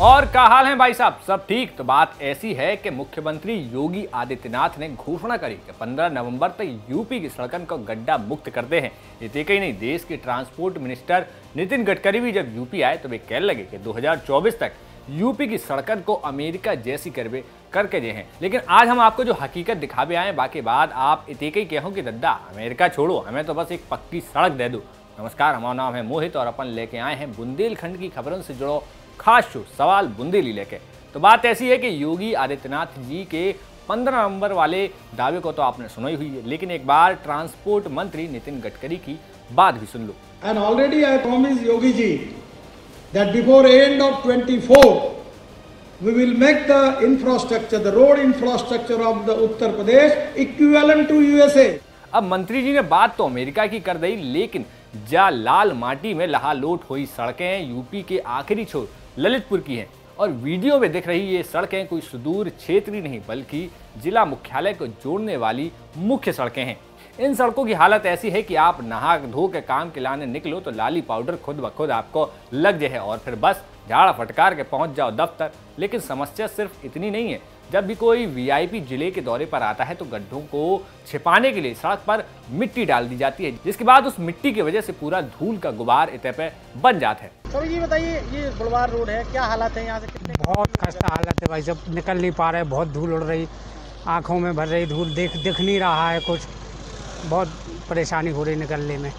और क्या हाल है भाई साहब, सब ठीक? तो बात ऐसी है कि मुख्यमंत्री योगी आदित्यनाथ ने घोषणा करी कि 15 नवंबर तक यूपी की सड़कन को गड्ढा मुक्त करते हैं। इतने ही नहीं, देश के ट्रांसपोर्ट मिनिस्टर नितिन गडकरी भी जब यूपी आए तो वे कहने लगे कि 2024 तक यूपी की सड़कन को अमेरिका जैसी करके दे हैं। लेकिन आज हम आपको जो हकीकत दिखावे आए, बाकी बात आप इतने ही कहो कि दद्दा अमेरिका छोड़ो, हमें तो बस एक पक्की सड़क दे दो। नमस्कार, हमारा नाम है मोहित और अपन लेके आए हैं बुंदेलखंड की खबरों से जुड़ो खास शो सवाल बुंदेली लेके। तो बात ऐसी है कि योगी आदित्यनाथ जी के 15 नवंबर वाले दावे को तो आपने सुना ही हुई है, लेकिन एक बार ट्रांसपोर्ट मंत्री नितिन गडकरी की बात भी सुन लो। And already I promised Yogi ji that before end of 24 we will make the infrastructure, the road infrastructure of the Uttar Pradesh equivalent to USA. अब मंत्री जी ने बात तो अमेरिका की कर दी, लेकिन जा लाल माटी में लहालोट हुई सड़कें यूपी के आखिरी छोर ललितपुर की हैं और वीडियो में दिख रही ये सड़कें कोई सुदूर क्षेत्र ही नहीं बल्कि जिला मुख्यालय को जोड़ने वाली मुख्य सड़कें हैं। इन सड़कों की हालत ऐसी है कि आप नहा धो के काम के लाने निकलो तो लाली पाउडर खुद ब खुद आपको लग जाए और फिर बस झाड़ा फटकार के पहुंच जाओ दफ्तर। लेकिन समस्या सिर्फ इतनी नहीं है, जब भी कोई वीआईपी जिले के दौरे पर आता है तो गड्ढों को छिपाने के लिए सड़क पर मिट्टी डाल दी जाती है, जिसके बाद उस मिट्टी की वजह से पूरा धूल का गुबार इतने पे बन जाता है। सर ये बताइए, ये बुलवार रोड है, क्या हालत है यहाँ से? कितने बहुत खस्ता हालत है भाई, जब निकल नहीं पा रहे, बहुत धूल उड़ रही, आंखों में भर रही धूल, दिख नहीं रहा है कुछ, बहुत परेशानी हो रही निकलने में।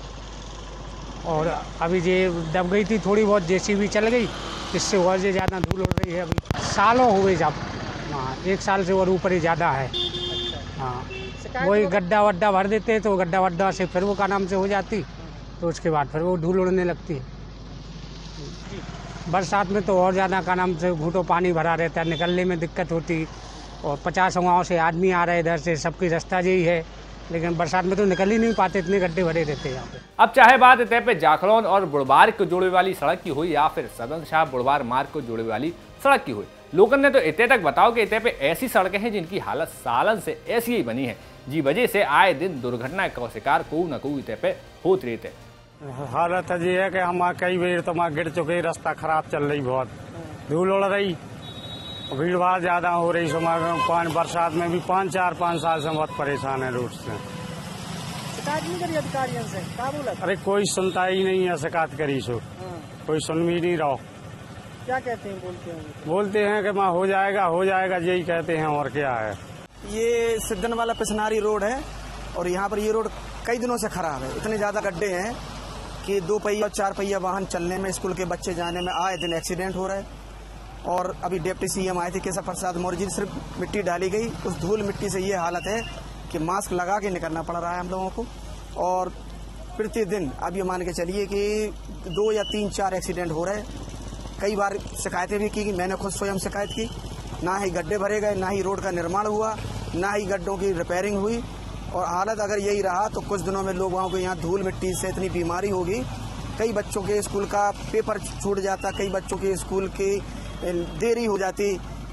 और अभी ये दब गई थी थोड़ी बहुत, जेसीबी चल गई, इससे और से ज़्यादा धूल उड़ रही है। अभी सालों हुए जब, हाँ 1 साल से और ऊपर ही ज़्यादा है। हाँ वही गड्ढा वड्ढा भर देते तो गड्ढा वड्ढा से फिर वो का नाम से हो जाती, तो उसके बाद फिर वो धूल उड़ने लगती। बरसात में तो और ज़्यादा का नाम से घूटों पानी भरा रहता है, निकलने में दिक्कत होती। और 50 गाँव से आदमी आ रहे इधर से, सबकी रास्ता यही है, लेकिन बरसात में तो निकल ही नहीं पाते, इतने गड्ढे भरे रहते हैं यहाँ पे। अब चाहे बात इतने पे जाखड़ौन और बुढ़बार को जोड़ने वाली सड़क की हुई या फिर सदन शाह बुढ़बार मार्ग को जोड़ने वाली सड़क की हुई, लोगों ने तो इतने तक बताओ कि इतने पे ऐसी सड़कें हैं जिनकी हालत सालन से ऐसी ही बनी है, जी वजह से आए दिन दुर्घटना का शिकार को न को इतने पे होते रहते। हालत ये है कि हम कई बार तो गिर चुके, रास्ता खराब चल रही, बहुत धूल उड़ रही, भीड़ भाड़ ज्यादा हो रही। बरसात में भी 5 साल से बहुत परेशान है रोड से। शिकायत नहीं करी अधिकारियों से? क्या बोला? अरे कोई सुनता ही नहीं है, शिकायत करी सो कोई सुन भी नहीं रहा। क्या कहते हैं? बोलते हैं कि माँ हो जाएगा यही कहते हैं, और क्या है। ये सिद्धन वाला पिसनारी रोड है और यहाँ पर ये रोड कई दिनों से खराब है। इतने ज्यादा गड्ढे हैं कि 2 पहिया और 4 पहिया वाहन चलने में, स्कूल के बच्चे जाने में आए दिन एक्सीडेंट हो रहे हैं। और अभी डिप्टी सीएम आए थे केशव प्रसाद मौर्य जी, सिर्फ मिट्टी डाली गई, उस धूल मिट्टी से ये हालत है कि मास्क लगा के निकलना पड़ रहा है हम लोगों को। और प्रतिदिन अब ये मान के चलिए कि 2 या 3-4 एक्सीडेंट हो रहे हैं। कई बार शिकायतें भी की, मैंने खुद स्वयं शिकायत की, ना ही गड्ढे भरे गए, ना ही रोड का निर्माण हुआ, ना ही गड्ढों की रिपेयरिंग हुई। और हालत अगर यही रहा तो कुछ दिनों में लोगों को यहाँ धूल मिट्टी से इतनी बीमारी होगी, कई बच्चों के स्कूल का पेपर छूट जाता, कई बच्चों के स्कूल की देरी हो जाती।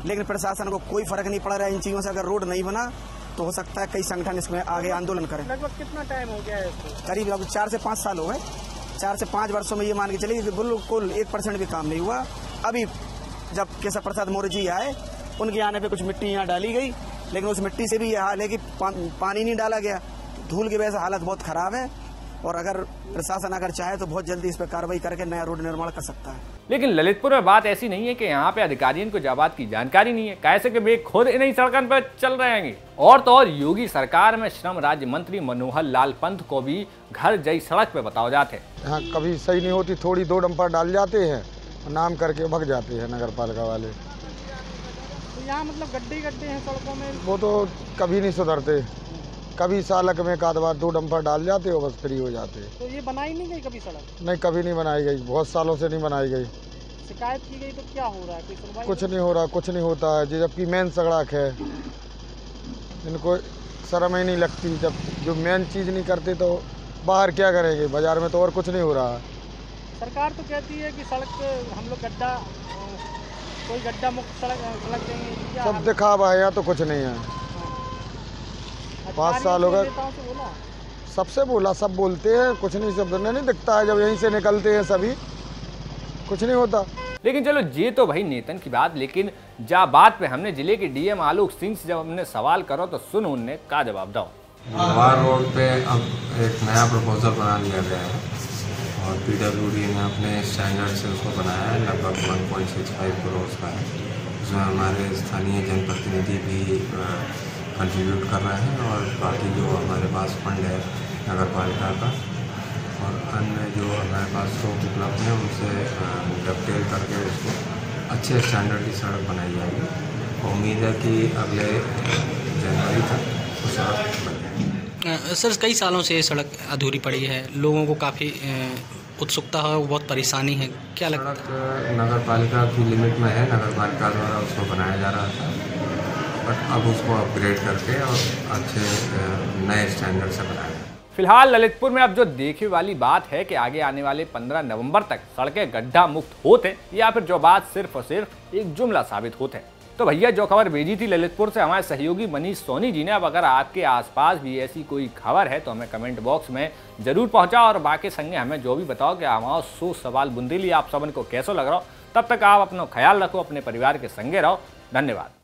लेकिन प्रशासन को कोई फर्क नहीं पड़ रहा है इन चीज़ों से। अगर रोड नहीं बना तो हो सकता है कई संगठन इसमें आगे आंदोलन करें। लगभग कितना टाइम हो गया है इसको? करीब लगभग 4 से 5 साल हो गए। 4 से 5 वर्षों में ये मान के चलिए कि बिल्कुल 1% भी काम नहीं हुआ। अभी जब केशव प्रसाद मौर्य जी आए, उनके आने पे कुछ मिट्टी यहाँ डाली गई, लेकिन उस मिट्टी से भी यह हाल है कि पानी नहीं डाला गया, धूल की वजह से हालत बहुत खराब है। और अगर प्रशासन अगर चाहे तो बहुत जल्दी इस पर कार्रवाई करके नया रोड निर्माण कर सकता है। लेकिन ललितपुर में बात ऐसी नहीं है कि यहाँ पे अधिकारियों को जाबात की जानकारी नहीं है, कैसे कि वे खुद इन्हीं सड़कों पर चल रहे हैं। और तो और योगी सरकार में श्रम राज्य मंत्री मनोहर लाल पंत को भी घर जई सड़क पे बताओ जाते। यहाँ कभी सही नहीं होती, थोड़ी 2 डंपर डाल जाते हैं, नाम करके भग जाते हैं नगर पालिका वाले। तो यहाँ मतलब गड्ढे हैं सड़कों में, वो तो कभी नहीं सुधरते, कभी सालक में एक आध बार 2 डंपर डाल जाते हो, बस फ्री हो जाते। तो ये बनाई नहीं गई कभी सड़क? नहीं, कभी नहीं बनाई गई, बहुत सालों से नहीं बनाई गई। शिकायत की गई तो क्या हो रहा है? कोई सुनवाई? कुछ नहीं हो रहा, कुछ नहीं होता है। जबकि मेन सड़क है, इनको शर्म ही नहीं लगती। जब जो मेन चीज़ नहीं करते तो बाहर क्या करेंगे, बाजार में तो और कुछ नहीं हो रहा। सरकार तो कहती है कि सड़क हम लोग कोई गड्ढा मुक्त सड़क देंगे। सब दिखावा है, यहाँ तो कुछ नहीं है। 5 साल हो गए, सबसे बोला, सब बोलते हैं, कुछ नहीं, सब नहीं दिखता है। जब यहीं से निकलते हैं सभी, कुछ नहीं होता। लेकिन चलो ये तो भाई नेतन की बात, लेकिन जा बात पे हमने जिले के डीएम आलोक सिंह से जब हमने सवाल करो तो सुन उनने का जवाब दो। वार रोड पे अब एक नया प्रपोजल बना लिया गया है और पीडब्ल्यूडी ने अपने स्टैंडर्ड से उसको बनाया है, लगभग 1.65 करोड़ का है। उसमें हमारे स्थानीय जनप्रतिनिधि भी कंट्रीब्यूट कर रहे हैं और बाकी जो हमारे पास फंड है नगर पालिका का और अन्य जो हमारे पास स्रोत उपलब्ध हैं उनसे डबटेल करके उसको अच्छे स्टैंडर्ड की सड़क बनाई जाएगी। उम्मीद है कि अगले जनवरी तक वो सड़क बन जाएगी। सर कई सालों से ये सड़क अधूरी पड़ी है, लोगों को काफ़ी उत्सुकता है, बहुत परेशानी है, क्या लगता है? सड़क नगर पालिका की लिमिट में है, नगर पालिका द्वारा उसको बनाया जा रहा था, बट अब उसको अपग्रेड करके और अच्छे नए स्टैंडर्ड से बनाया। फिलहाल ललितपुर में अब जो देखने वाली बात है कि आगे आने वाले 15 नवंबर तक सड़कें गड्ढा मुक्त होते या फिर जो बात सिर्फ और सिर्फ एक जुमला साबित होते। तो भैया जो खबर भेजी थी ललितपुर से हमारे सहयोगी मनीष सोनी जी ने, अब अगर आपके आसपास भी ऐसी कोई खबर है तो हमें कमेंट बॉक्स में जरूर पहुंचाओ और बाकी संगे हमें जो भी बताओ कि हमारा 100 सवाल बुंदेली आप सबन को कैसा लग रहा हो। तब तक आप अपना ख्याल रखो, अपने परिवार के संगे रहो। धन्यवाद।